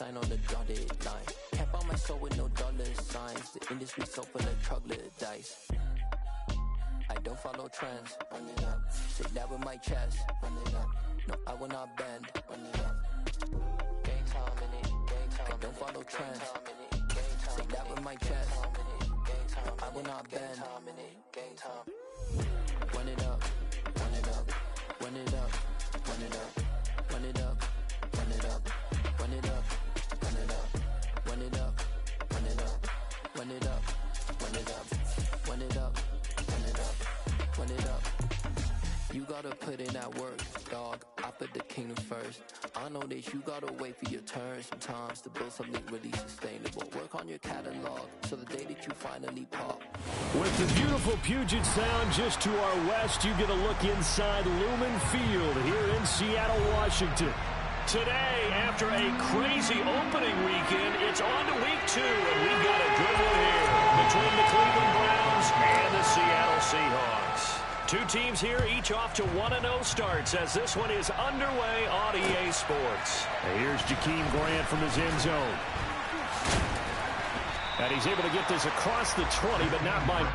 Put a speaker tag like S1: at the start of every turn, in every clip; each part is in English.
S1: sign on the dotted line. Can't buy my soul with no dollar signs. The industry so full of troglodytes. I don't follow trends. Run it up. Say that with my chest. Run it up. No, I will not bend. Run it up. Gang time in it. Gang time. I don't follow trends. Say that with my chest. No, I will not bend. Gang time. Run it up. Run it up. Run it up. Run it up. Run it up. Run it up. Run it up. Run it up. Run it up. Run it up. Run it up. Run it up. Run it up. Run it up. Run it up. You gotta put in that work, dog. I put the kingdom first. I know that you gotta wait for your turn sometimes to build something really sustainable. Work on your catalog so the day that you finally pop.
S2: With the beautiful Puget Sound just to our west, you get a look inside Lumen Field here in Seattle, Washington. Today, after a crazy opening weekend, it's on to week 2, and we've got a good one here between the Cleveland Browns and the Seattle Seahawks. Two teams here, each off to 1-0 starts as this one is underway on EA Sports. And here's Jakeem Grant from his end zone. And he's able to get this across the 20, but not by...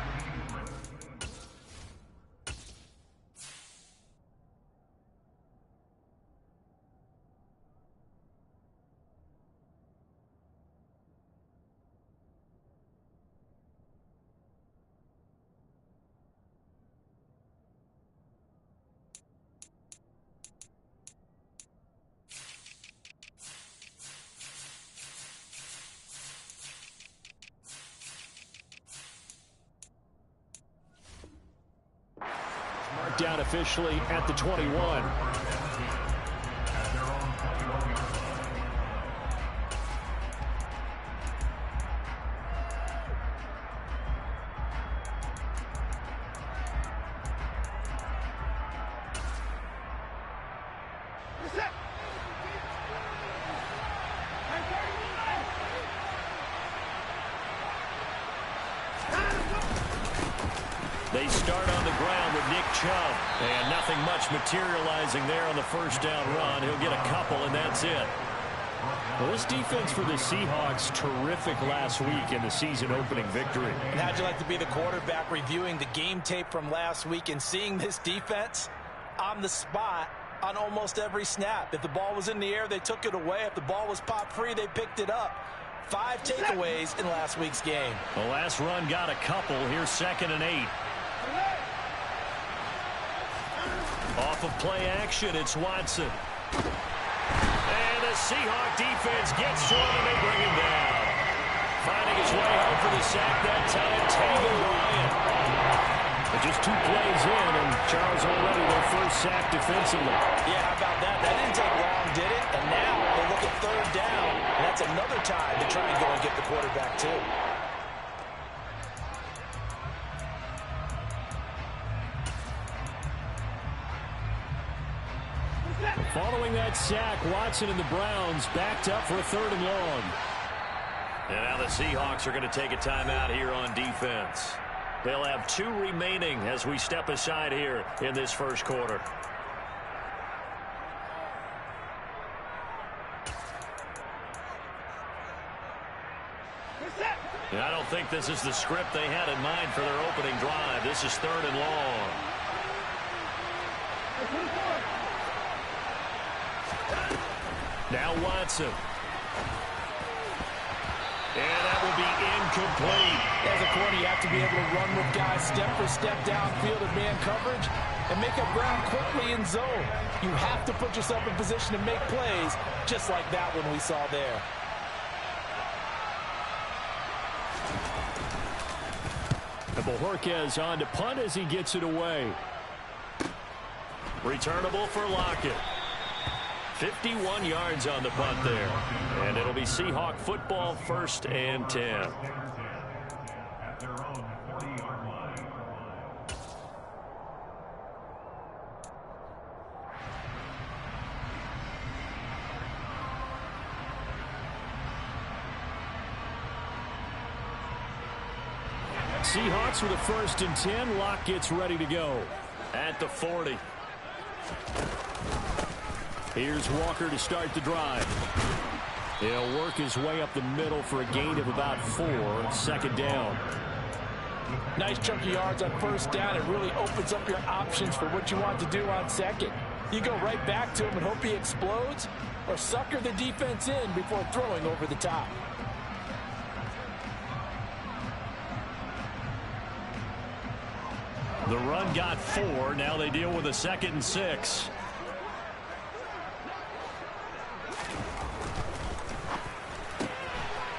S2: down officially at the 21. They start on the ground with Nick Chubb. And nothing much materializing there on the first down run. He'll get a couple, and that's it. Well, this defense for the Seahawks, terrific last week in the season-opening victory.
S3: And how'd you like to be the quarterback reviewing the game tape from last week and seeing this defense on the spot on almost every snap? If the ball was in the air, they took it away. If the ball was popped free, they picked it up. 5 takeaways in last week's game.
S2: The last run got a couple. Here's 2nd and 8. Off of play action, it's Watson. And the Seahawk defense gets to him, and they bring him down. Finding his way home for the sack that time, Taylor Ryan. But just 2 plays in, and Charles already their first sack defensively.
S3: Yeah, how about that? That didn't take long, did it? And now they look at 3rd down, and that's another time to try and go and get the quarterback, too.
S2: Following that sack, Watson and the Browns backed up for a 3rd and long.
S4: And now the Seahawks are going to take a timeout here on defense. They'll have 2 remaining as we step aside here in this first quarter. And I don't think this is the script they had in mind for their opening drive. This is 3rd and long.
S2: Now Watson.
S4: And that will be incomplete.
S3: As a corner, you have to be able to run with guys step for step downfield in man coverage and make up ground quickly in zone. You have to put yourself in position to make plays, just like that one we saw there.
S2: And Bojorquez on to punt as he gets it away.
S4: Returnable for Lockett. 51 yards on the punt there. And it'll be Seahawk football, 1st and 10.
S2: Seahawks with a 1st and 10. Lock gets ready to go.
S4: At the 40.
S2: Here's Walker to start the drive. He'll work his way up the middle for a gain of about 4. 2nd down.
S3: Nice chunk of yards on 1st down. It really opens up your options for what you want to do on 2nd. You go right back to him and hope he explodes, or sucker the defense in before throwing over the top.
S2: The run got 4. Now they deal with a 2nd and 6.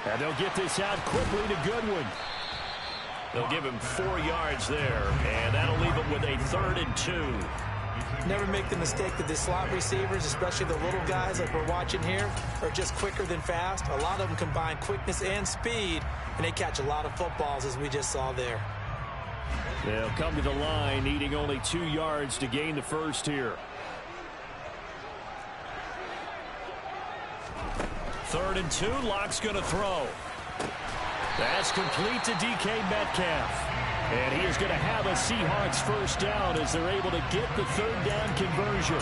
S2: And they'll get this out quickly to Goodwin. They'll give him 4 yards there, and that'll leave him with a 3rd and 2.
S3: Never make the mistake that the slot receivers, especially the little guys like we're watching here, are just quicker than fast. A lot of them combine quickness and speed, and they catch a lot of footballs, as we just saw there.
S2: They'll come to the line, needing only 2 yards to gain the first here. 3rd and 2, Lock's going to throw. That's complete to DK Metcalf. And he is going to have a Seahawks 1st down as they're able to get the 3rd down conversion.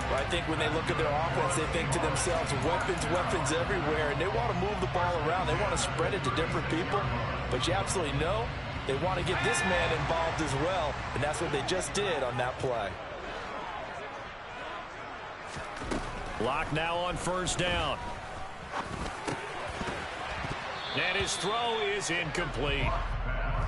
S3: Well, I think when they look at their offense, they think to themselves, weapons everywhere, and they want to move the ball around. They want to spread it to different people. But you absolutely know they want to get this man involved as well, and that's what they just did on that play.
S2: Lock now on 1st down. And his throw is incomplete.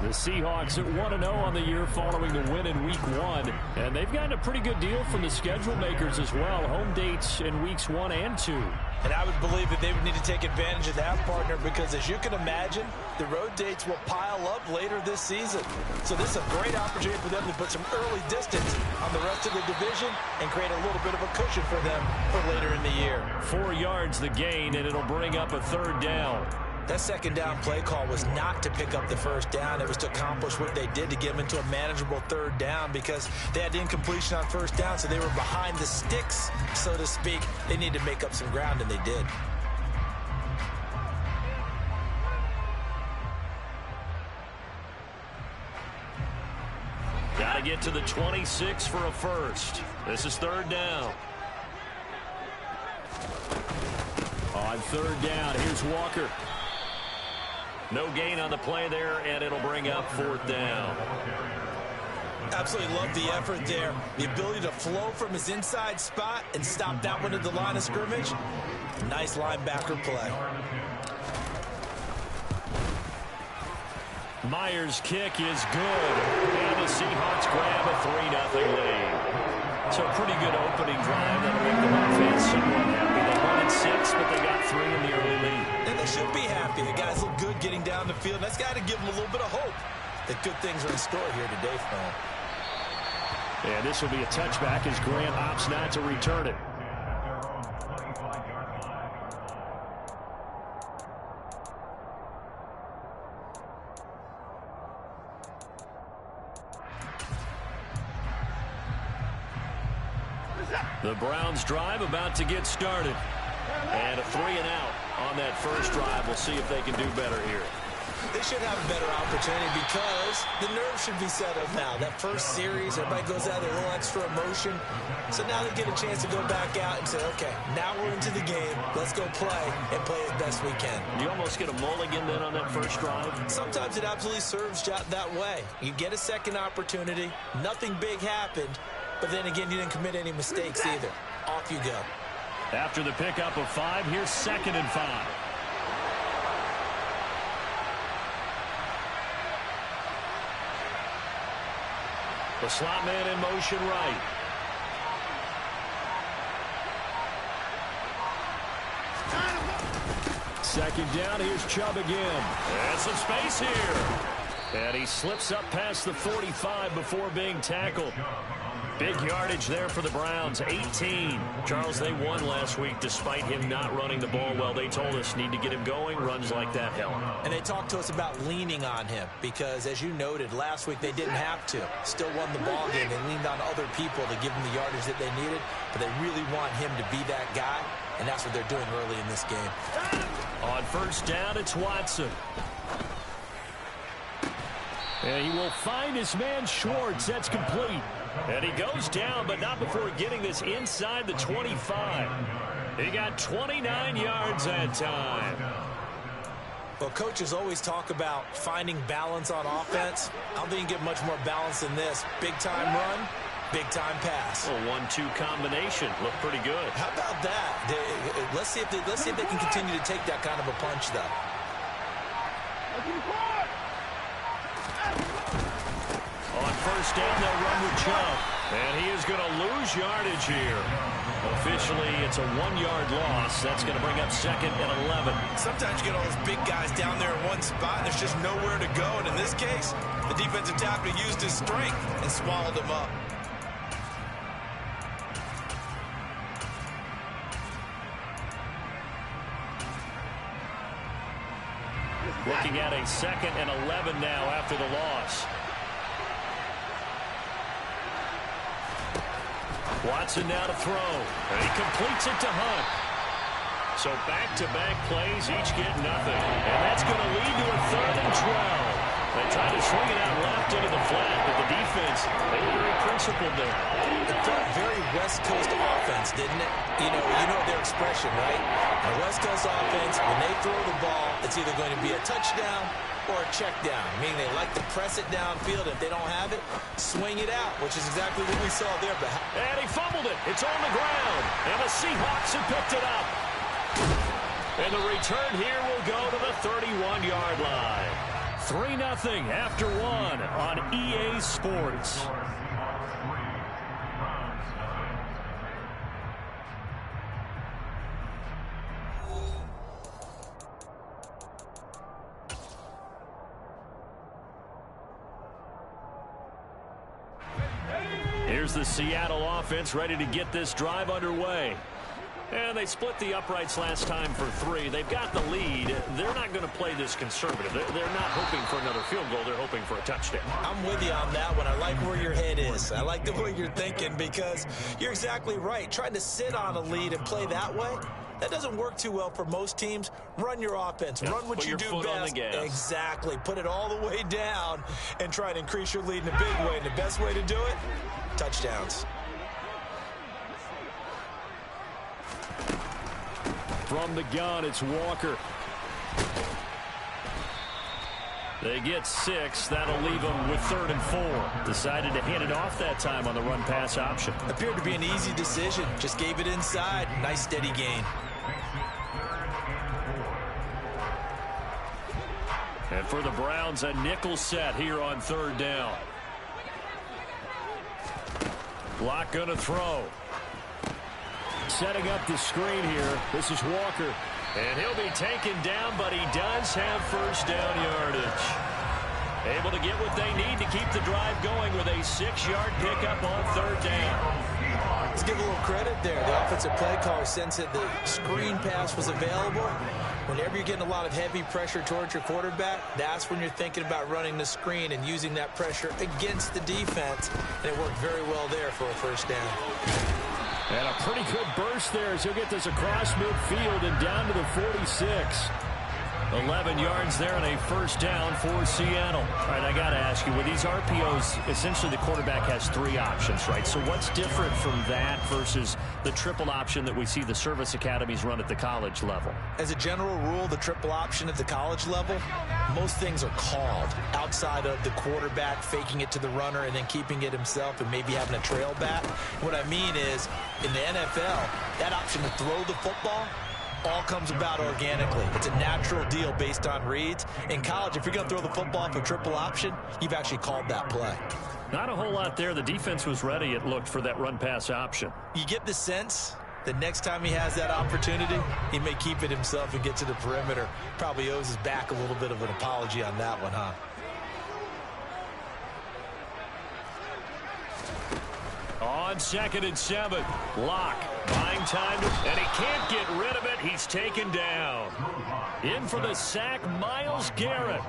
S2: The Seahawks at 1-0 on the year following the win in Week 1. And they've gotten a pretty good deal from the schedule makers as well. Home dates in Weeks 1 and 2.
S3: And I would believe that they would need to take advantage of that, partner, because as you can imagine, the road dates will pile up later this season. So this is a great opportunity for them to put some early distance on the rest of the division and create a little bit of a cushion for them for later in the year.
S2: 4 yards the gain, and it'll bring up a 3rd down.
S3: That 2nd down play call was not to pick up the 1st down. It was to accomplish what they did to get them into a manageable 3rd down because they had incompletion on 1st down, so they were behind the sticks, so to speak. They needed to make up some ground, and they did.
S2: Got to get to the 26 for a 1st. This is 3rd down. On 3rd down, here's Walker. No gain on the play there, and it'll bring up 4th down.
S3: Absolutely love the effort there. The ability to flow from his inside spot and stop that one at the line of scrimmage. Nice linebacker play.
S2: Myers' kick is good, and the Seahawks grab a 3-0 lead. So a pretty good opening drive that'll make the offense somewhat happy. They won at 6, but they got 3 in the early lead.
S3: And they should be happy. The guys look good getting down the field. That's got to give them a little bit of hope that good things are in store here today for them.
S2: And this will be a touchback as Grant opts not to return it. The Browns drive about to get started. And a 3-and-out on that first drive. We'll see if they can do better here.
S3: They should have a better opportunity because the nerves should be settled now. That first series, everybody goes out with a little extra emotion. So now they get a chance to go back out and say, okay, now we're into the game. Let's go play and play as best we can.
S2: You almost get a mulligan then on that first drive?
S3: Sometimes it absolutely serves that way. You get a second opportunity. Nothing big happened. But then again, you didn't commit any mistakes either. Off you go.
S2: After the pickup of 5, here's 2nd and 5. The slot man in motion right. Second down, here's Chubb again. And some space here. And he slips up past the 45 before being tackled. Big yardage there for the Browns, 18. Charles, they won last week despite him not running the ball well. They told us need to get him going. Runs like that help.
S3: And they talked to us about leaning on him because, as you noted, last week they didn't have to. Still won the ball game. They leaned on other people to give them the yardage that they needed, but they really want him to be that guy, and that's what they're doing early in this game.
S2: On first down, it's Watson. And he will find his man Schwartz. That's complete. And he goes down, but not before getting this inside the 25. He got 29 yards that time.
S3: Well, coaches always talk about finding balance on offense. I don't think you get much more balance than this. Big-time run, big-time pass.
S4: A 1-2 combination. Looked pretty good.
S3: How about that? Let's see if they can continue to take that kind of a punch, though.
S2: On first down, they'll run with Chubb. And he is going to lose yardage here. Officially, it's a 1-yard loss. That's going to bring up 2nd and 11.
S3: Sometimes you get all those big guys down there in one spot, and there's just nowhere to go. And in this case, the defensive tackle used his strength and swallowed him up.
S2: Looking at a 2nd and 11 now after the loss. Watson now to throw. And he completes it to Hunt. So back-to-back plays, each get nothing. And that's going to lead to a 3rd and 12. They tried to swing it out left into the flat, but the defense, they were very principled there.
S3: It felt very West Coast offense, didn't it? You know their expression, right? A West Coast offense, when they throw the ball, it's either going to be a touchdown or a check down, meaning they like to press it downfield. If they don't have it, swing it out, which is exactly what we saw there. But
S2: and he fumbled it. It's on the ground. And the Seahawks have picked it up. And the return here will go to the 31-yard line. 3-0 after 1 on EA Sports. Here's the Seattle offense ready to get this drive underway. And they split the uprights last time for 3. They've got the lead. They're not going to play this conservative. They're not hoping for another field goal. They're hoping for a touchdown.
S3: I'm with you on that one. I like where your head is. I like the way you're thinking because you're exactly right. Trying to sit on a lead and play that way, that doesn't work too well for most teams. Run your offense. Run what you do best. Exactly. Put it all the way down and try to increase your lead in a big way. And the best way to do it, touchdowns.
S2: From the gun, it's Walker. They get 6. That'll leave them with 3rd and 4. Decided to hand it off that time on the run-pass option.
S3: Appeared to be an easy decision. Just gave it inside. Nice steady gain.
S2: And for the Browns, a nickel set here on 3rd down. Lock going to throw. Setting up the screen here. This is Walker. And he'll be taken down, but he does have first down yardage. Able to get what they need to keep the drive going with a 6-yard pickup on 3rd down.
S3: Let's give a little credit there. The offensive play caller sensed that the screen pass was available. Whenever you're getting a lot of heavy pressure towards your quarterback, that's when you're thinking about running the screen and using that pressure against the defense. And it worked very well there for a first down.
S2: And a pretty good burst there as he'll get this across midfield and down to the 46. 11 yards there and a first down for Seattle. All right, I got to ask you, with these RPOs, essentially the quarterback has 3 options, right? So what's different from that versus the triple option that we see the service academies run at the college level?
S3: As a general rule, the triple option at the college level, most things are called outside of the quarterback faking it to the runner and then keeping it himself and maybe having a trail back. What I mean is, in the NFL, that option to throw the football all comes about organically. It's a natural deal based on reads. In college, if you're going to throw the football for triple option, you've actually called that play.
S2: Not a whole lot there. The defense was ready, it looked, for that run-pass option.
S3: You get the sense that next time he has that opportunity, he may keep it himself and get to the perimeter. Probably owes his back a little bit of an apology on that one, huh?
S2: On 2nd and 7, Locke buying time, and he can't get rid of it. He's taken down. In for the sack, Myles Garrett.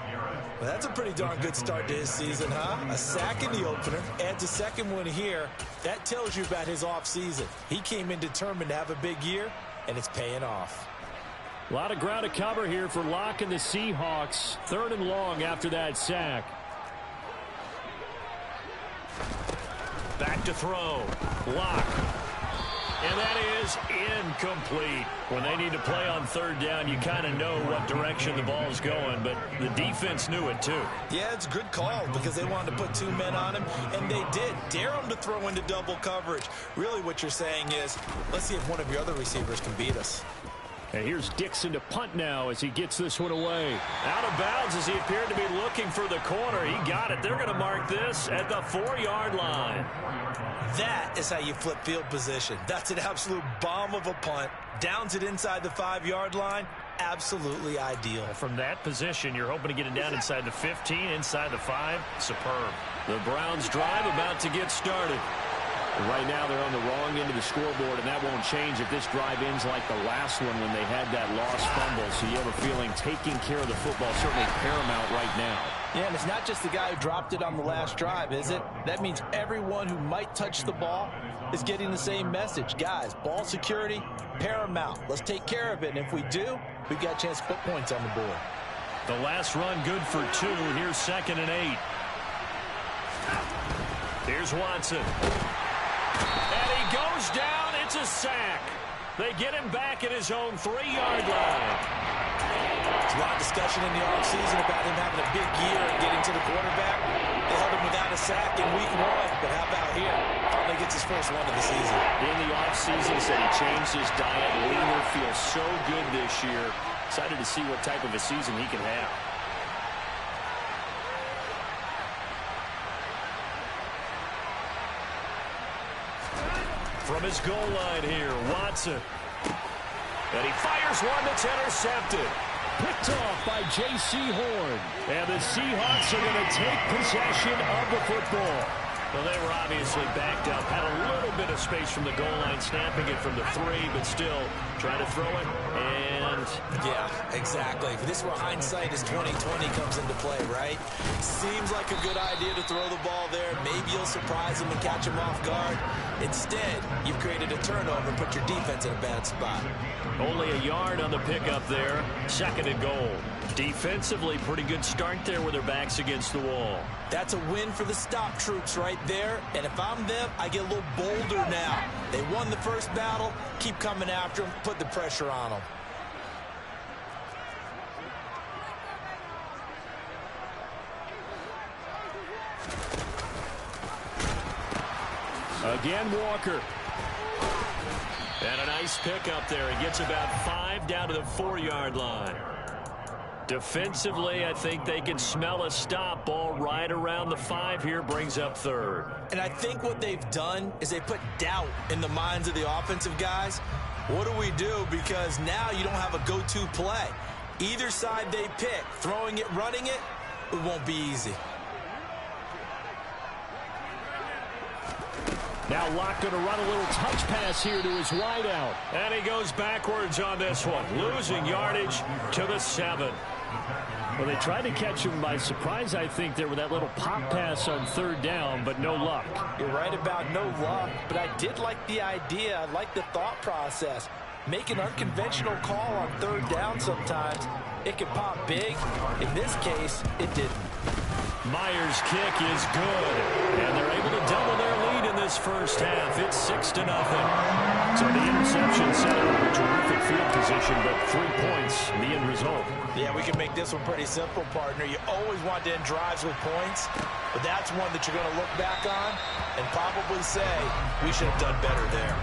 S3: Well, that's a pretty darn good start to his season, huh? A sack in the opener, adds a second one here. That tells you about his offseason. He came in determined to have a big year, and it's paying off.
S2: A lot of ground to cover here for Locke and the Seahawks. 3rd and long after that sack. Back to throw. Locke.
S4: And that is incomplete. When they need to play on third down, you kind of know what direction the ball is going, but the defense knew it too.
S3: Yeah, it's a good call because they wanted to put 2 men on him, and they did. Dare him to throw into double coverage. Really what you're saying is, let's see if one of your other receivers can beat us.
S2: And here's Dixon to punt now as he gets this one away.
S4: Out of bounds as he appeared to be looking for the corner. He got it. They're going to mark this at the 4-yard line.
S3: That is how you flip field position. That's an absolute bomb of a punt. Downs it inside the 5-yard line. Absolutely ideal.
S4: From that position, you're hoping to get it down inside the 15, inside the 5. Superb. The Browns drive about to get started.
S2: Right now they're on the wrong end of the scoreboard, and that won't change if this drive ends like the last one when they had that lost fumble. So you have a feeling taking care of the football is certainly paramount right now.
S3: Yeah, and it's not just the guy who dropped it on the last drive, is it? That means everyone who might touch the ball is getting the same message. Guys, ball security, paramount. Let's take care of it, and if we do, we've got a chance to put points on the board.
S4: The last run good for 2. Here's 2nd and 8. Here's Watson. And he goes down. It's a sack. They get him back at his own 3-yard line.
S3: There's a lot of discussion in the offseason about him having a big year and getting to the quarterback. They held him without a sack in week 1, but how about here? Finally gets his first one of the season.
S4: In the offseason, said he changed his diet. Leaner, feels so good this year. Excited to see what type of a season he can have. From his goal line here, Watson. And he fires one that's intercepted.
S2: Picked off by J.C. Horn. And the Seahawks are going to take possession of the football.
S4: Well, they were obviously backed up. Had a little bit of space from the goal line, snapping it from the 3, but still trying to throw it. And
S3: yeah, exactly. This is where hindsight is 20/20 comes into play, right? Seems like a good idea to throw the ball there. Maybe you'll surprise him and catch him off guard. Instead, you've created a turnover and put your defense in a bad spot.
S4: Only a yard on the pickup there. 2nd and goal. Defensively, pretty good start there with their backs against the wall.
S3: That's a win for the stop troops right there. And if I'm them, I get a little bolder now. They won the first battle. Keep coming after them. Put the pressure on them.
S2: Again, Walker.
S4: And a nice pickup there. He gets about 5 down to the 4-yard line. Defensively, I think they can smell a stop. Ball right around the 5 here, brings up 3rd.
S3: And I think what they've done is they put doubt in the minds of the offensive guys. What do we do? Because now you don't have a go-to play. Either side they pick, throwing it, running it, it won't be easy.
S2: Now Locke going to run a little touch pass here to his wideout.
S4: And he goes backwards on this one, losing yardage to the 7.
S2: Well, they tried to catch him by surprise, I think, there with that little pop pass on 3rd down, but no luck.
S3: You're right about no luck, but I did like the idea. I like the thought process. Make an unconventional call on 3rd down sometimes. It can pop big. In this case, it didn't.
S4: Myers' kick is good, and they're able to double their lead in this first half. It's 6-0.
S2: So the interception set up a terrific field position, but 3 points, the end result.
S3: Yeah, we can make this one pretty simple, partner. You always want to end drives with points, but that's one that you're going to look back on and probably say, we should have done better there.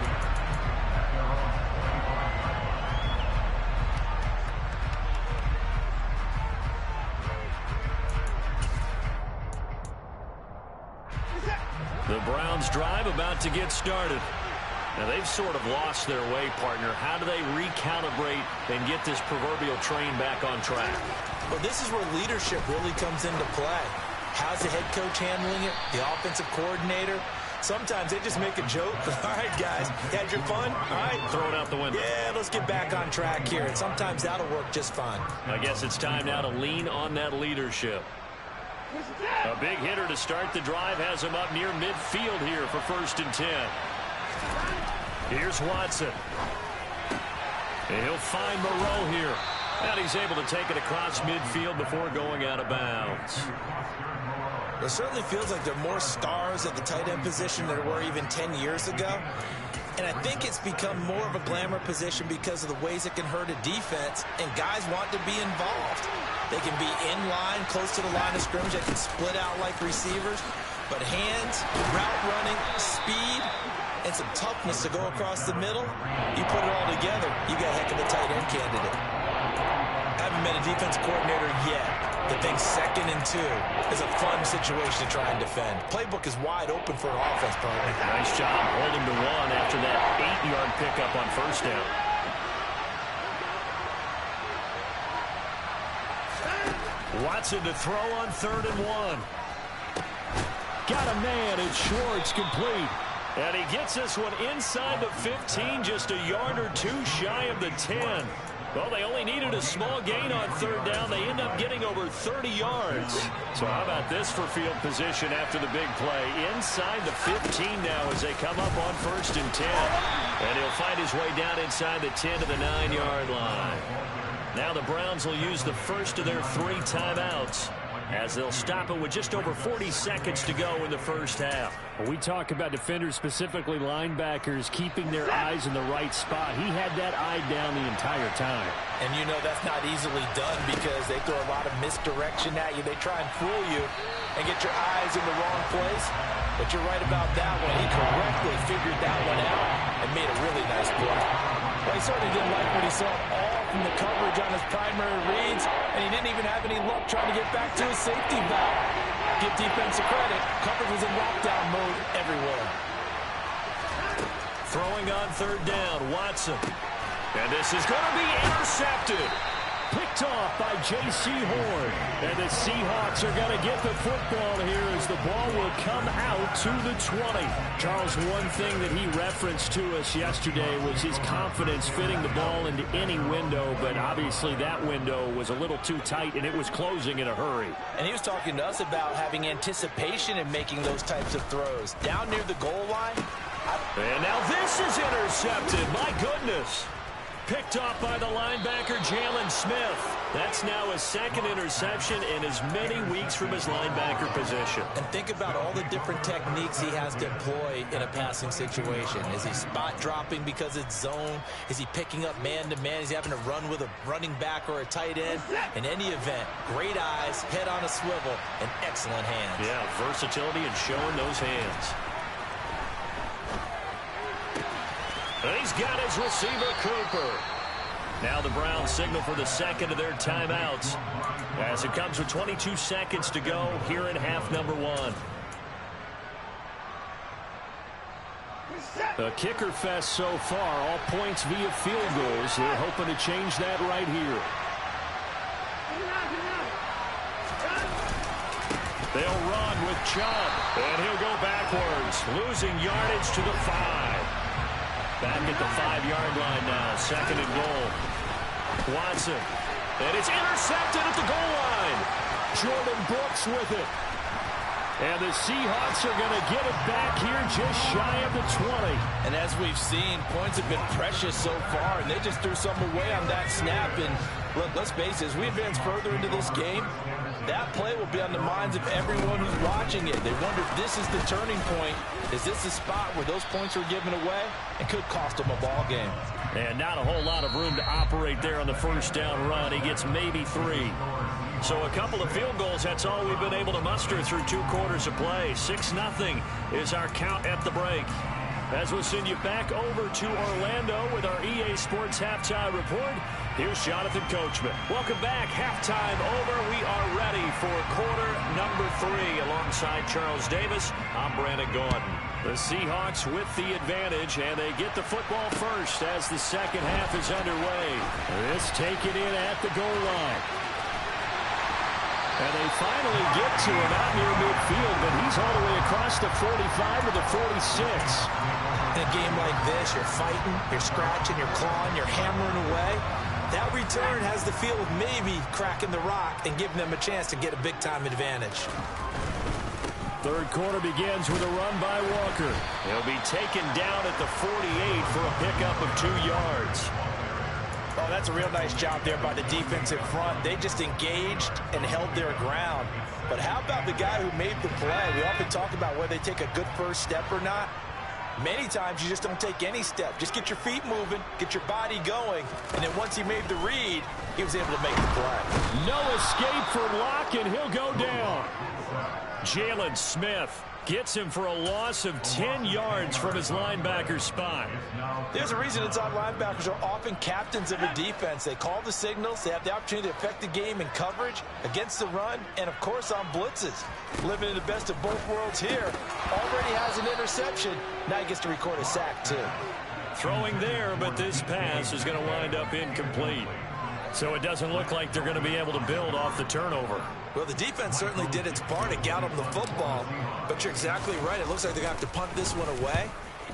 S4: The Browns drive about to get started. Now, they've sort of lost their way, partner. How do they recalibrate and get this proverbial train back on track?
S3: Well, this is where leadership really comes into play. How's the head coach handling it? The offensive coordinator? Sometimes they just make a joke. All right, guys, you had your fun? All right.
S4: Throw it out the window.
S3: Yeah, let's get back on track here. And sometimes that'll work just fine.
S4: I guess it's time now to lean on that leadership. A big hitter to start the drive has him up near midfield here for 1st and 10. Here's Watson. And he'll find Moreau here. And he's able to take it across midfield before going out of bounds.
S3: It certainly feels like there are more stars at the tight end position than there were even 10 years ago. And I think it's become more of a glamour position because of the ways it can hurt a defense, and guys want to be involved. They can be in line, close to the line of scrimmage. They can split out like receivers. But hands, route running, speed, and some toughness to go across the middle, you put it all together, you got a heck of a tight end candidate. Haven't been a defense coordinator yet that thinks 2nd and 2 is a fun situation to try and defend. Playbook is wide open for an offense, partner.
S4: Nice job holding to 1 after that 8-yard pickup on first down. Watson to throw on 3rd and 1.
S2: Got a man, and Schwartz complete.
S4: And he gets this one inside the 15, just a yard or 2 shy of the 10. Well, they only needed a small gain on 3rd down. They end up getting over 30 yards. So how about this for field position after the big play? Inside the 15 now as they come up on 1st and 10. And he'll find his way down inside the 10 to the 9-yard line. Now the Browns will use the first of their 3 timeouts, as they'll stop it with just over 40 seconds to go in the first half.
S2: When we talk about defenders, specifically linebackers, keeping their eyes in the right spot, he had that eye down the entire time.
S3: And you know that's not easily done because they throw a lot of misdirection at you. They try and fool you and get your eyes in the wrong place. But you're right about that one. He correctly figured that one out and made a really nice play. Well, he certainly didn't like what he saw all from the coverage on his primary reads, and he didn't even have any luck trying to get back to his safety valve. Give defensive credit. Coverage was in lockdown mode everywhere.
S4: Throwing on 3rd down, Watson. And this is going to be intercepted.
S2: Picked off by J.C. Horn. And the Seahawks are going to get the football here as the ball will come out to the 20. Charles, one thing that he referenced to us yesterday was his confidence fitting the ball into any window, but obviously that window was a little too tight and it was closing in a hurry.
S3: And he was talking to us about having anticipation in making those types of throws. Down near the goal line.
S4: And now this is intercepted. My goodness. Picked off by the linebacker, Jalen Smith. That's now his 2nd interception in as many weeks from his linebacker position.
S3: And think about all the different techniques he has to employ in a passing situation. Is he spot dropping because it's zone? Is he picking up man-to-man? Is he having to run with a running back or a tight end? In any event, great eyes, head on a swivel, and excellent hands.
S4: Yeah, versatility and showing those hands. And he's got his receiver, Cooper. Now the Browns signal for the 2nd of their timeouts as it comes with 22 seconds to go here in half number 1.
S2: A kicker fest so far, all points via field goals. They're hoping to change that right here.
S4: They'll run with Chubb, and he'll go backwards, losing yardage to the 5. Back at the 5-yard line now, 2nd and goal. Watson, and it's intercepted at the goal line.
S2: Jordan Brooks with it. And the Seahawks are going to get it back here just shy of the 20.
S3: And as we've seen, points have been precious so far, and they just threw some away on that snap. And look, let's face it, as we advance further into this game, that play will be on the minds of everyone who's watching it. They wonder if this is the turning point. Is this the spot where those points are given away? It could cost them a ball game.
S4: And not a whole lot of room to operate there on the first down run. He gets maybe 3. So a couple of field goals, that's all we've been able to muster through 2 quarters of play. 6-0 is our count at the break. As we'll send you back over to Orlando with our EA Sports Halftime Report, here's Jonathan Coachman. Welcome back. Halftime over. We are ready for quarter number 3. Alongside Charles Davis, I'm Brandon Gordon. The Seahawks with the advantage, and they get the football first as the second half is underway.
S2: This taken in at the goal line. And they finally get to him out near midfield, but he's all the way across the 45 to the 46.
S3: In a game like this, you're fighting, you're scratching, you're clawing, you're hammering away. That return has the feel of maybe cracking the rock and giving them a chance to get a big-time advantage.
S2: Third quarter begins with a run by Walker.
S4: He'll be taken down at the 48 for a pickup of 2 yards.
S3: Oh, that's a real nice job there by the defensive front. They just engaged and held their ground. But how about the guy who made the play? We often talk about whether they take a good first step or not. Many times you just don't take any step. Just get your feet moving, get your body going, and then once he made the read, he was able to make the play.
S2: No escape for Locke, and he'll go down. Jalen Smith gets him for a loss of 10 yards from his linebacker spot.
S3: There's a reason inside linebackers are often captains of a defense. They call the signals. They have the opportunity to affect the game in coverage, against the run, and, of course, on blitzes. Living in the best of both worlds here. Already has an interception. Now he gets to record a sack, too.
S4: Throwing there, but this pass is going to wind up incomplete. So it doesn't look like they're going to be able to build off the turnover.
S3: Well, the defense certainly did its part to get them the football, but you're exactly right. It looks like they're going to have to punt this one away,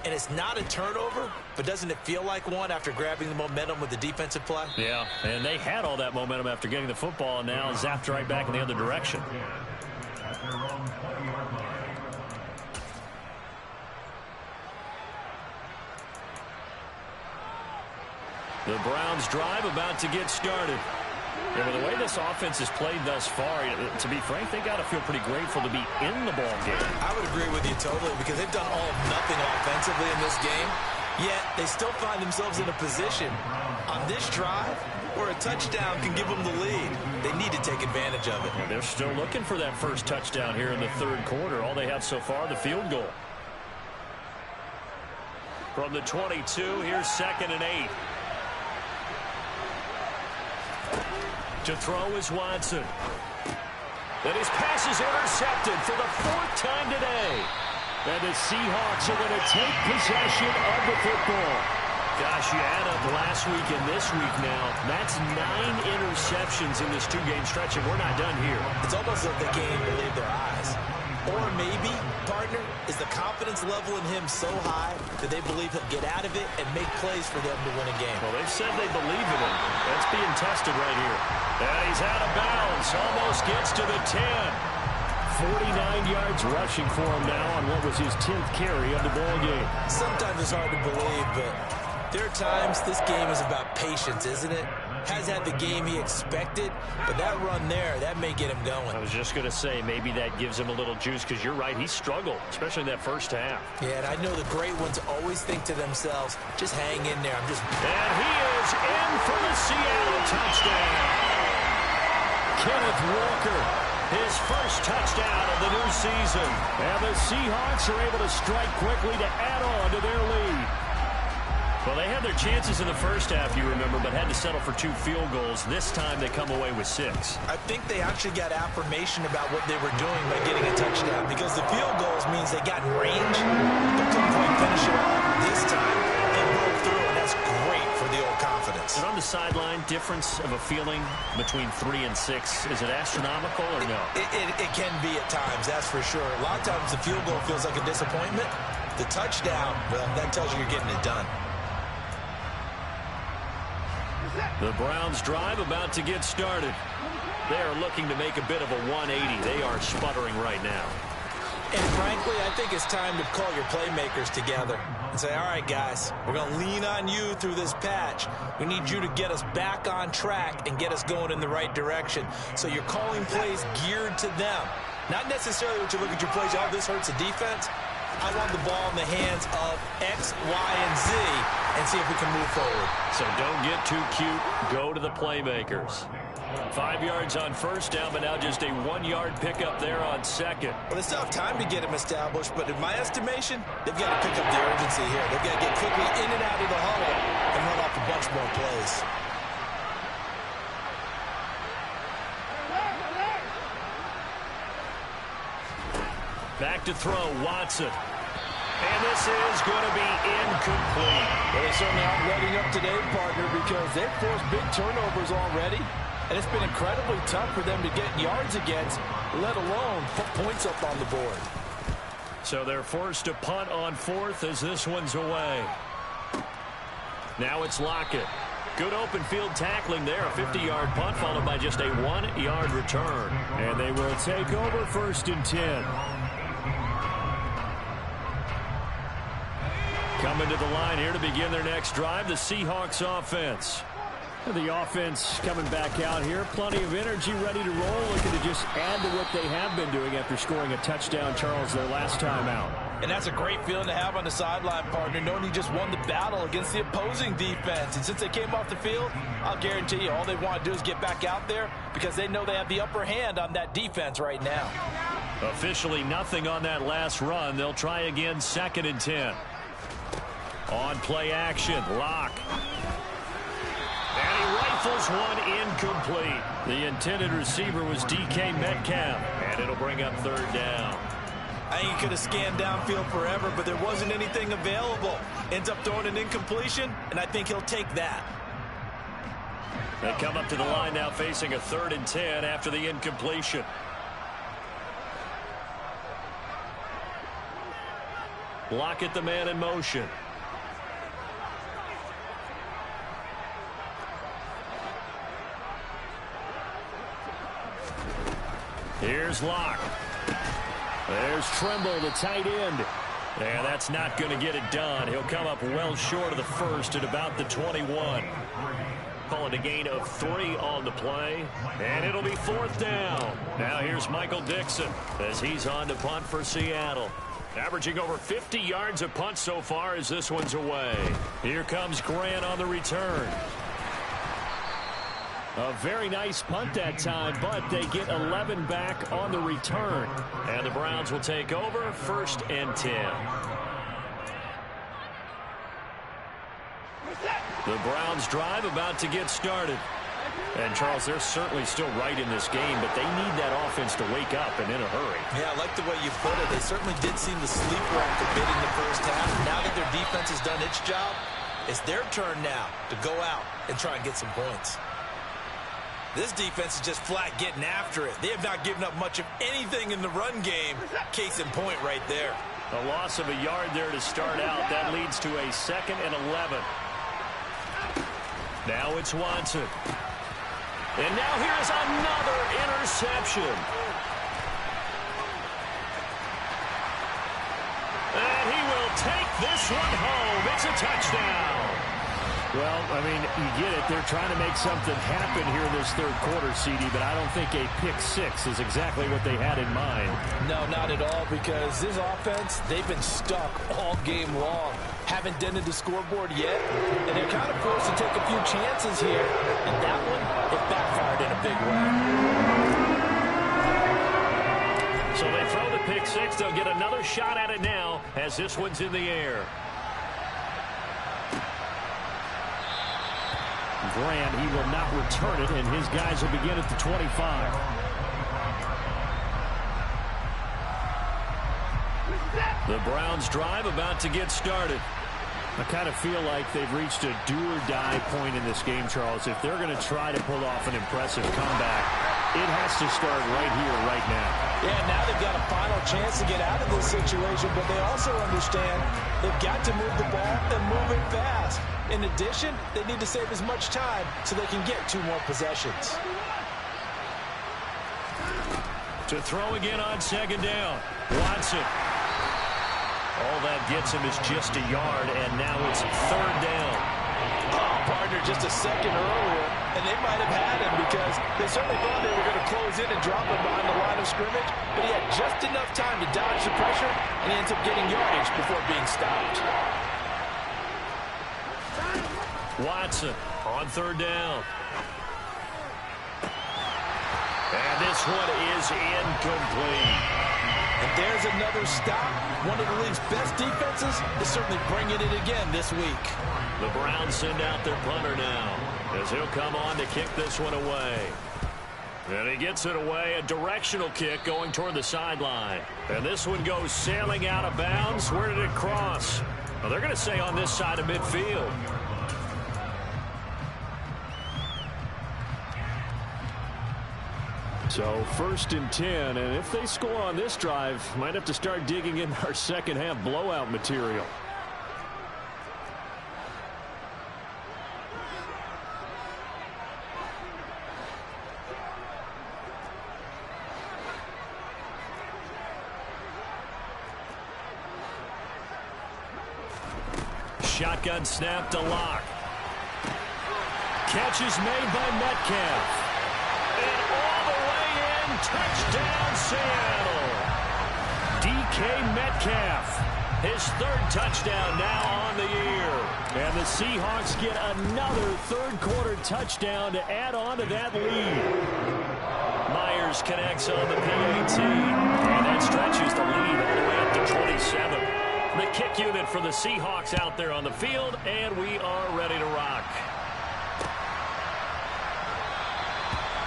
S3: and it's not a turnover, but doesn't it feel like one after grabbing the momentum with the defensive play?
S4: Yeah, and they had all that momentum after getting the football, and now zapped right back in the other direction. The Browns drive about to get started. And with the way this offense has played thus far, to be frank, they got to feel pretty grateful to be in the ball game.
S3: I would agree with you totally, because they've done all of nothing offensively in this game, yet they still find themselves in a position on this drive where a touchdown can give them the lead. They need to take advantage of it.
S4: And they're still looking for that first touchdown here in the third quarter. All they have so far, the field goal. From the 22, here's 2nd and 8. To throw is Watson. And his pass is intercepted for the 4th time today. And the Seahawks are going to take possession of the football. Gosh, you add up last week and this week now. That's 9 interceptions in this 2-game stretch, and we're not done here.
S3: It's almost like they can't even believe their eyes. Or maybe, partner, is the confidence level in him so high that they believe he'll get out of it and make plays for them to win a game.
S4: Well, they've said they believe in him. That's being tested right here. And he's out of bounds. Almost gets to the 10.
S2: 49 yards rushing for him now on what was his 10th carry of the ball game.
S3: Sometimes it's hard to believe, but there are times this game is about patience, isn't it? Has had the game he expected, but that run there, that may get him going.
S4: I was just going to say, maybe that gives him a little juice, because you're right, he struggled, especially in that first half.
S3: Yeah, and I know the great ones always think to themselves, just hang in there.
S4: And he is in for the Seattle touchdown.
S2: Kenneth Walker,
S4: his first touchdown of the new season.
S2: And the Seahawks are able to strike quickly to add on to their lead.
S4: Well, they had their chances in the first half, you remember, but had to settle for 2 field goals. This time they come away with 6.
S3: I think they actually got affirmation about what they were doing by getting a touchdown, because the field goals means they got in range, but couldn't quite finish it off. This time, they broke through, and that's great for the old confidence.
S4: And on the sideline, difference of a feeling between 3 and 6, is it astronomical or no?
S3: It can be at times, that's for sure. A lot of times the field goal feels like a disappointment. The touchdown, well, that tells you you're getting it done.
S4: The Browns drive about to get started. They are looking to make a bit of a 180. They are sputtering right now.
S3: And frankly, I think it's time to call your playmakers together and say, all right, guys, we're going to lean on you through this patch. We need you to get us back on track and get us going in the right direction. So you're calling plays geared to them. Not necessarily what you look at your plays, oh, this hurts the defense. I want the ball in the hands of X, Y, and Z and see if we can move forward.
S4: So don't get too cute. Go to the playmakers. 5 yards on first down, but now just a 1-yard pickup there on second.
S3: Well, they still have time to get him established, but in my estimation, they've got to pick up the urgency here. They've got to get quickly in and out of the huddle and run off a bunch more plays.
S4: Back to throw, Watson. And this is going to be incomplete.
S5: Well, they certainly aren't letting up today, partner, because they've forced big turnovers already. And it's been incredibly tough for them to get yards against, let alone put points up on the board.
S4: So they're forced to punt on 4th as this one's away. Now it's Lockett. Good open field tackling there. A 50-yard punt followed by just a 1-yard return.
S2: And they will take over 1st and 10.
S4: Coming to the line here to begin their next drive, the Seahawks offense.
S2: The offense coming back out here. Plenty of energy, ready to roll. Looking to just add to what they have been doing after scoring a touchdown, Charles, their last time out.
S3: And that's a great feeling to have on the sideline, partner, knowing you just won the battle against the opposing defense. And since they came off the field, I'll guarantee you all they want to do is get back out there because they know they have the upper hand on that defense right now.
S4: Officially nothing on that last run. They'll try again, 2nd and 10. On play action, Locke. And he rifles one incomplete. The intended receiver was DK Metcalf, and it'll bring up 3rd down.
S3: I think he could have scanned downfield forever, but there wasn't anything available. Ends up throwing an incompletion, and I think he'll take that.
S4: They come up to the line now facing a 3rd and 10 after the incompletion. Block at the man in motion. Here's Locke. There's Tremble, the tight end. And that's not going to get it done. He'll come up well short of the first at about the 21. Call it a gain of 3 on the play. And it'll be 4th down. Now here's Michael Dixon as he's on to punt for Seattle. Averaging over 50 yards a punt so far as this one's away. Here comes Grant on the return. A very nice punt that time, but they get 11 back on the return. And the Browns will take over, 1st and 10. The Browns drive about to get started. And, Charles, they're certainly still right in this game, but they need that offense to wake up and in a hurry.
S3: Yeah, I like the way you put it. They certainly did seem to sleepwalk a bit in the first half. Now that their defense has done its job, it's their turn now to go out and try and get some points. This defense is just flat getting after it. They have not given up much of anything in the run game. Case in point right there.
S4: A loss of a yard there to start out. That leads to a 2nd and 11. Now it's Watson. And now here's another interception. And he will take this one home. It's a touchdown. Well, I mean, you get it. They're trying to make something happen here in this 3rd quarter, CD, but I don't think a pick 6 is exactly what they had in mind.
S3: No, not at all, because this offense, they've been stuck all game long. Haven't dented the scoreboard yet, and they're kind of forced to take a few chances here. And that one, it backfired in a big way.
S4: So they throw the pick 6. They'll get another shot at it now as this one's in the air.
S2: Grant, he will not return it, and his guys will begin at the 25.
S4: The Browns drive about to get started.
S2: I kind of feel like they've reached a do-or-die point in this game, Charles. If they're going to try to pull off an impressive comeback, it has to start right here, right now.
S3: Yeah, now they've got a final chance to get out of this situation, but they also understand they've got to move the ball and move it fast. In addition, they need to save as much time so they can get 2 more possessions.
S4: To throw again on 2nd down. Watson. All that gets him is just a yard, and now it's 3rd down.
S3: Oh, partner, just a second earlier, and they might have had him because they certainly thought they were going to close in and drop him behind the line of scrimmage, but he had just enough time to dodge the pressure, and he ends up getting yardage before being stopped.
S4: Watson on 3rd down. And this one is incomplete.
S3: And there's another stop. One of the league's best defenses is certainly bringing it again this week.
S4: The Browns send out their punter now as he'll come on to kick this one away. And he gets it away, a directional kick going toward the sideline. And this one goes sailing out of bounds. Where did it cross? Well, they're going to say on this side of midfield.
S2: So 1st and 10, and if they score on this drive, might have to start digging in our second half blowout material.
S4: Shotgun snap to Locke. Catch is made by Metcalf. And all the way in, touchdown Seattle. DK Metcalf His third touchdown now on the year.
S2: And the Seahawks get another third-quarter touchdown to add on to that lead.
S4: Myers connects on the PAT, and that stretches the lead all the way up to 27. The kick unit for the Seahawks out there on the field, and we are ready to rock.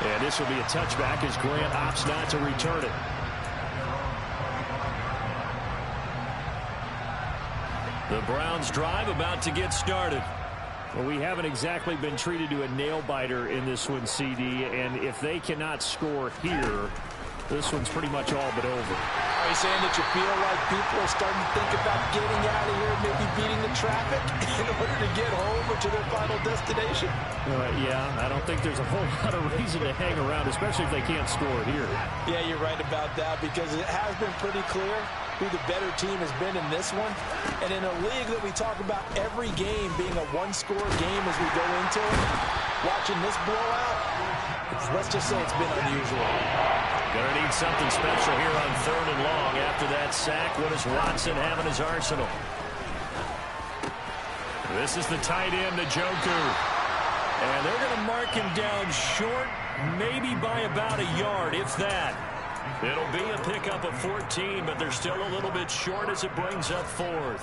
S2: And this will be a touchback as Grant opts not to return it.
S4: The Browns drive about to get started.
S2: Well, we haven't exactly been treated to a nail-biter in this one, CD, and if they cannot score here, this one's pretty much all but over.
S3: Are you saying that you feel like people are starting to think about getting out of here, maybe beating the traffic in order to get home or to their final destination?
S2: Yeah, I don't think there's a whole lot of reason to hang around, especially if they can't score here.
S3: Yeah, you're right about that because it has been pretty clear who the better team has been in this one. And in a league that we talk about every game being a one-score game as we go into it, watching this blowout, let's just say it's been unusual.
S4: Gonna need something special here on 3rd and long. After that sack, what does Watson have in his arsenal?
S2: This is the tight end, the Joker.
S4: And they're going to mark him down short, maybe by about a yard, if that. It'll be a pickup of 14, but they're still a little bit short as it brings up 4th.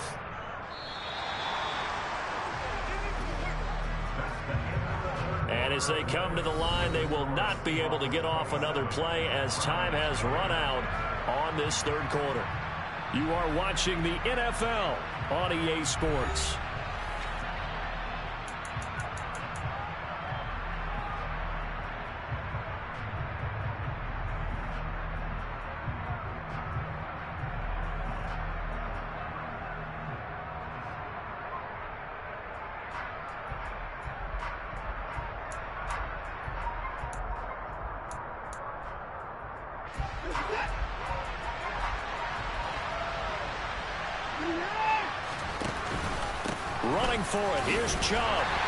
S4: And as they come to the line, they will not be able to get off another play as time has run out on this 3rd quarter.
S2: You are watching the NFL on EA Sports.
S4: Running for it. Here's Chubb.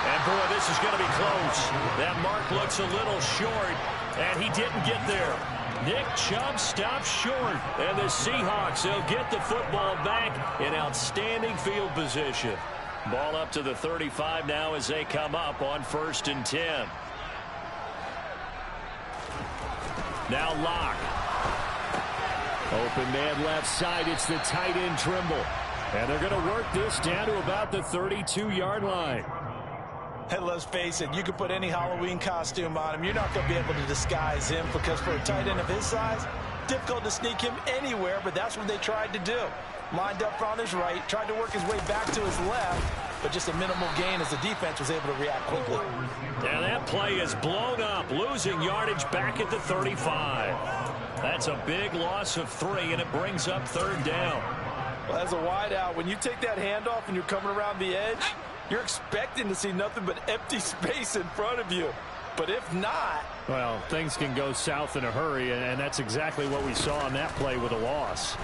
S4: And, boy, this is going to be close. That mark looks a little short, and he didn't get there. Nick Chubb stopped short. And the Seahawks, they'll get the football back in outstanding field position. Ball up to the 35 now as they come up on 1st and 10. Now Locke.
S2: Open man left side. It's the tight end Trimble. And they're going to work this down to about the 32-yard line.
S3: Hey, let's face it, you can put any Halloween costume on him. You're not going to be able to disguise him because for a tight end of his size, difficult to sneak him anywhere, but that's what they tried to do. Lined up on his right, tried to work his way back to his left, but just a minimal gain as the defense was able to react quickly.
S4: And that play is blown up, losing yardage back at the 35. That's a big loss of 3, and it brings up 3rd down.
S3: Well, as a wideout, when you take that handoff and you're coming around the edge, you're expecting to see nothing but empty space in front of you. But if not...
S2: Well, things can go south in a hurry, and that's exactly what we saw on that play with a loss.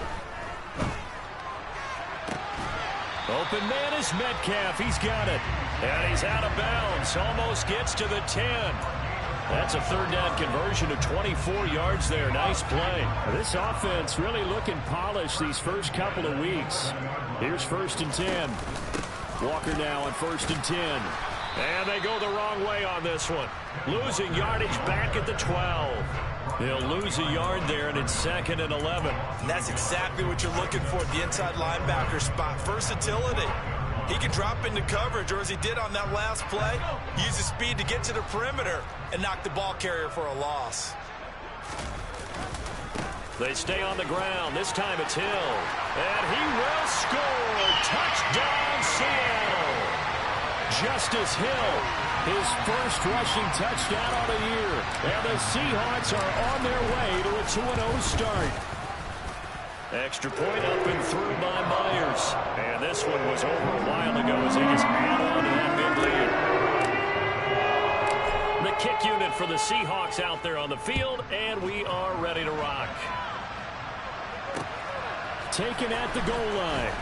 S4: Open man is Metcalf. He's got it. And he's out of bounds. Almost gets to the 10. That's a 3rd down conversion of 24 yards there. Nice play.
S2: This offense really looking polished these first couple of weeks. Here's 1st and 10. Walker now on 1st and 10.
S4: And they go the wrong way on this one. Losing yardage back at the 12. They'll lose a yard there, and it's 2nd and 11.
S3: And that's exactly what you're looking for at the inside linebacker spot. Versatility. He can drop into coverage, or as he did on that last play, use his speed to get to the perimeter and knock the ball carrier for a loss.
S4: They stay on the ground. This time it's Hill. And he will score. Touchdown, Seattle.
S2: Justice Hill, his first rushing touchdown of the year. And the Seahawks are on their way to a 2-0 start.
S4: Extra point up and through by Myers. And this one was over a while ago as they just add on to that big lead. The kick unit for the Seahawks out there on the field, and we are ready to rock.
S2: Taken at the goal line.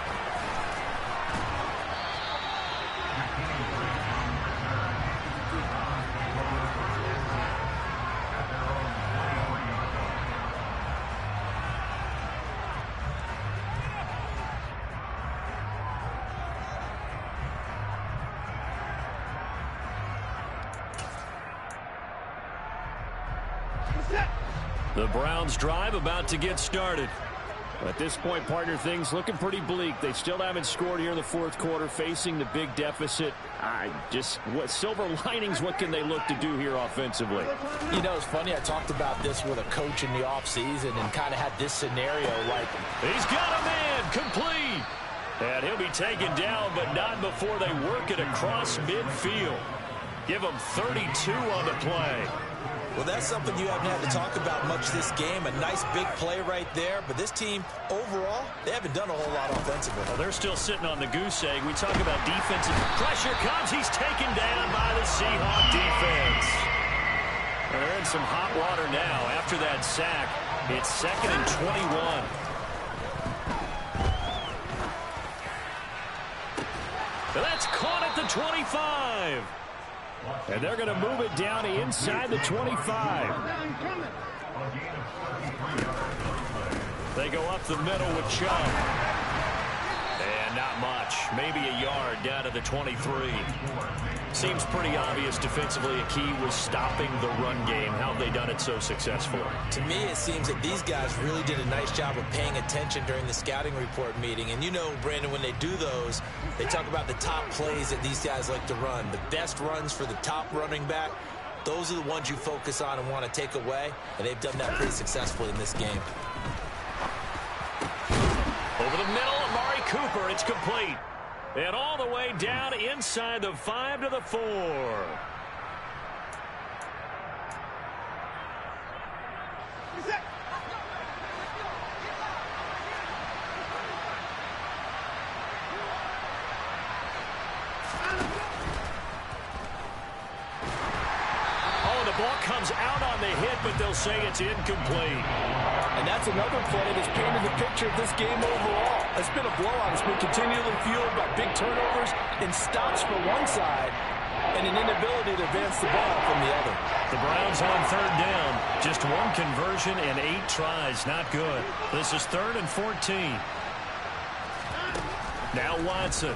S2: The Browns drive about to get started. At this point, partner, things looking pretty bleak. They still haven't scored here in the fourth quarter, facing the big deficit. What silver linings, what can they look to do here offensively?
S3: You know, it's funny. I talked about this with a coach in the offseason and kind of had this scenario like,
S2: he's got a man complete. And he'll be taken down, but not before they work it across midfield. Give him 32 on the play.
S3: Well, that's something you haven't had to talk about much this game. A nice big play right there. But this team, overall, they haven't done a whole lot offensively.
S2: Well, they're still sitting on the goose egg. We talk about defensive pressure comes. He's taken down by the Seahawk defense. They're in some hot water now after that sack. It's 2nd and 21. That's caught at the 25. And they're going to move it down inside the 25. They go up the middle with Chubb. And not much. Maybe a yard down to the 23. Seems pretty obvious defensively a key was stopping the run game. How have they done it so successfully?
S3: To me, it seems that these guys really did a nice job of paying attention during the scouting report meeting. And you know, Brandon, when they do those, they talk about the top plays that these guys like to run. The best runs for the top running back, those are the ones you focus on and want to take away. And they've done that pretty successfully in this game.
S2: Over the middle, Amari Cooper, it's complete. And all the way down inside the 5 to the 4. The ball comes out on the hit, but they'll say it's incomplete.
S5: And that's another play that's painted the picture of this game overall. It's been a blowout. It's been continually fueled by big turnovers and stops for one side and an inability to advance the ball from the other.
S2: The Browns on 3rd down. Just one conversion and 8 tries. Not good. This is 3rd and 14. Now Watson.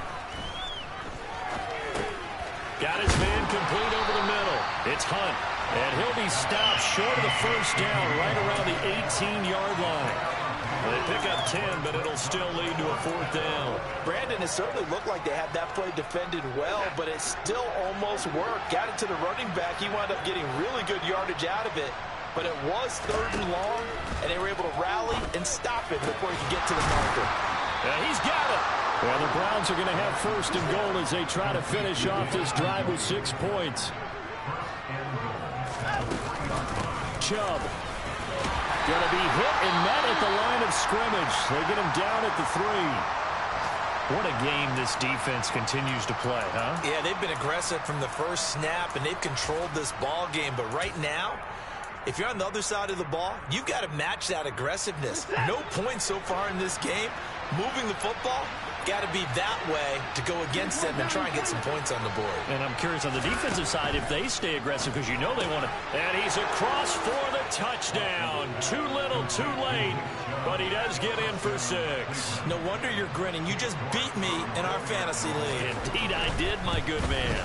S2: Got his man complete over the middle. It's Hunt. And he'll be stopped short of the first down right around the 18-yard line. They pick up 10, but it'll still lead to a 4th down.
S3: Brandon, it certainly looked like they had that play defended well, but it still almost worked. Got it to the running back. He wound up getting really good yardage out of it. But it was 3rd and long, and they were able to rally and stop it before he could get to the marker.
S2: He's got it. Well, the Browns are going to have 1st and goal as they try to finish off this drive with 6 points. Chubb going to be hit and met at the line of scrimmage. They get him down at the 3. What a game this defense continues to play, huh?
S3: Yeah, they've been aggressive from the first snap, and they've controlled this ball game. But right now, if you're on the other side of the ball, you've got to match that aggressiveness. No points so far in this game. Moving the football, got to be that way to go against them and try and get some points on the board.
S2: And I'm curious on the defensive side if they stay aggressive because you know they want to. And he's across for the touchdown. Too little, too late, but he does get in for 6.
S3: No wonder you're grinning. You just beat me in our fantasy league.
S2: Indeed I did, my good man.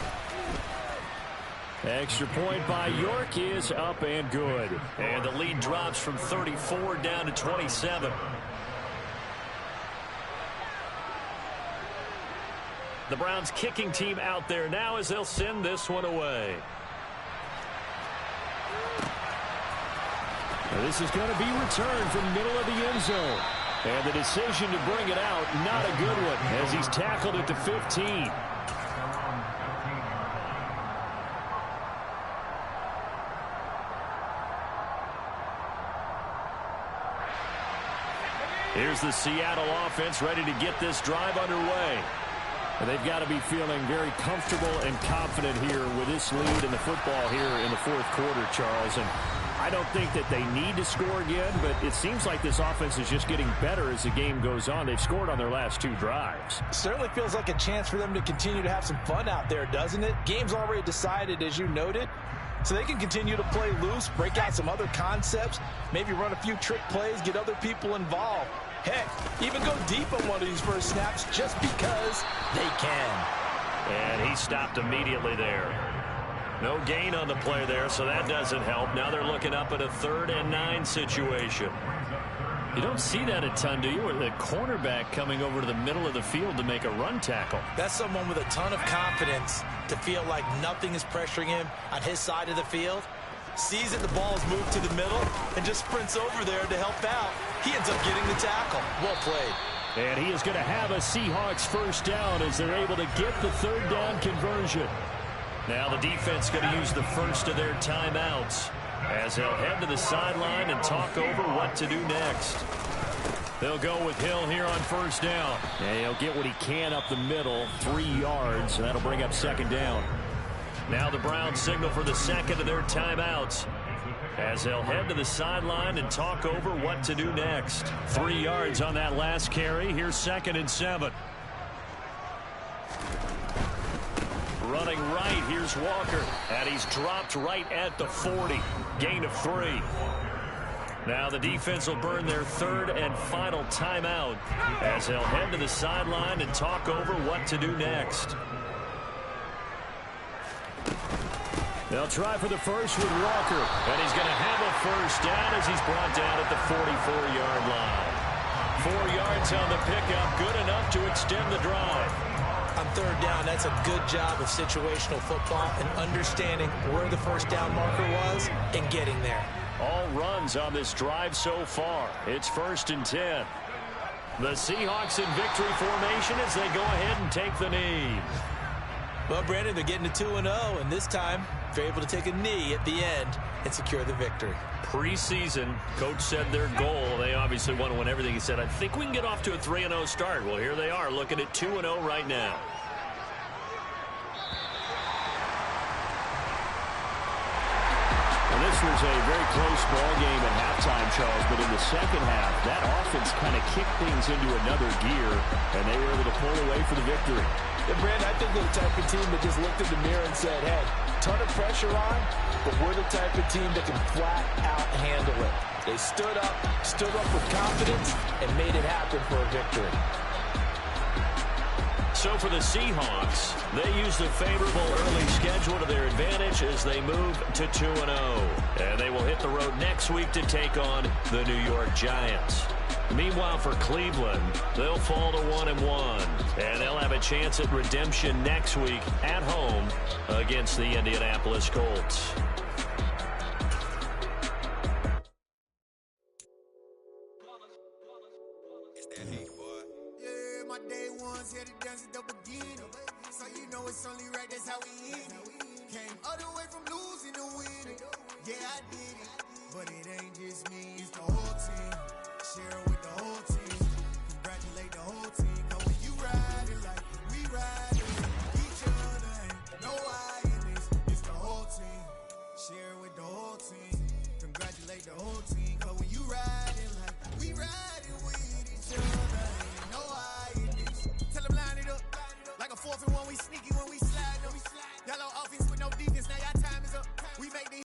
S2: Extra point by York is up and good. And the lead drops from 34 down to 27. The Browns kicking team out there now as they'll send this one away. Now this is going to be returned from middle of the end zone. And the decision to bring it out, not a good one, as he's tackled at the 15. Here's the Seattle offense ready to get this drive underway. And they've got to be feeling very comfortable and confident here with this lead in the football here in the 4th quarter, Charles. And I don't think that they need to score again, but it seems like this offense is just getting better as the game goes on. They've scored on their last 2 drives.
S3: Certainly feels like a chance for them to continue to have some fun out there, doesn't it? Game's already decided, as you noted. So they can continue to play loose, break out some other concepts, maybe run a few trick plays, get other people involved. Heck, even go deep on one of these first snaps just because they can.
S2: And he stopped immediately there.
S4: No gain on the play there, so that doesn't help. Now they're looking up at a 3rd and 9 situation.
S2: You don't see that a ton, do you? With the cornerback coming over to the middle of the field to make a run tackle.
S3: That's someone with a ton of confidence to feel like nothing is pressuring him on his side of the field. Sees that the ball is moved to the middle and just sprints over there to help out. He ends up getting the tackle. Well played.
S2: And he is going to have a Seahawks first down as they're able to get the 3rd down conversion.
S4: Now the defense going to use the first of their timeouts as they'll head to the sideline and talk over what to do next. They'll go with Hill here on first down.
S2: And he'll get what he can up the middle, 3 yards. That'll bring up 2nd down.
S4: Now the Browns signal for the 2nd of their timeouts as they'll head to the sideline and talk over what to do next.
S2: 3 yards on that last carry. Here's 2nd and 7.
S4: Running right, here's Walker. And he's dropped right at the 40. Gain of 3. Now the defense will burn their 3rd and final timeout as they'll head to the sideline and talk over what to do next.
S2: They'll try for the first with Walker.
S4: And he's going to have a first down as he's brought down at the 44-yard line. 4 yards on the pickup, good enough to extend the drive.
S3: On 3rd down, that's a good job of situational football and understanding where the first down marker was and getting there.
S4: All runs on this drive so far. It's 1st and 10. The Seahawks in victory formation as they go ahead and take the knee.
S3: Well, Brandon, they're getting to 2-0, and this time they're able to take a knee at the end and secure the victory.
S4: Preseason, coach said their goal, they obviously want to win everything. He said, I think we can get off to a 3-0 start. Well, here they are looking at 2-0 right now.
S2: Well, this was a very close ball game at halftime, Charles, but in the second half, that offense kind of kicked things into another gear, and they were able to pull away for the victory.
S5: Yeah, Brandon, I think they're the type of team that just looked in the mirror and said, hey, ton of pressure on, but we're the type of team that can flat out handle it. They stood up with confidence, and made it happen for a victory.
S4: So for the Seahawks, they use the favorable early schedule to their advantage as they move to 2-0. And they will hit the road next week to take on the New York Giants. Meanwhile, for Cleveland, they'll fall to 1-1, and they'll have a chance at redemption next week at home against the Indianapolis Colts.
S6: Yeah, my day ones here to dance at the beginning, so you know it's only right, that's how we end it. Came all the way from losing to winning, yeah, I did it, but it ain't just me, it's the whole team. Share with the whole team. Congratulate the whole team. Cause when you ride it like we ride it, each other ain't no I in this. It's the whole team. Share with the whole team. Congratulate the whole team. Cause when you ride it like we ride it with each other.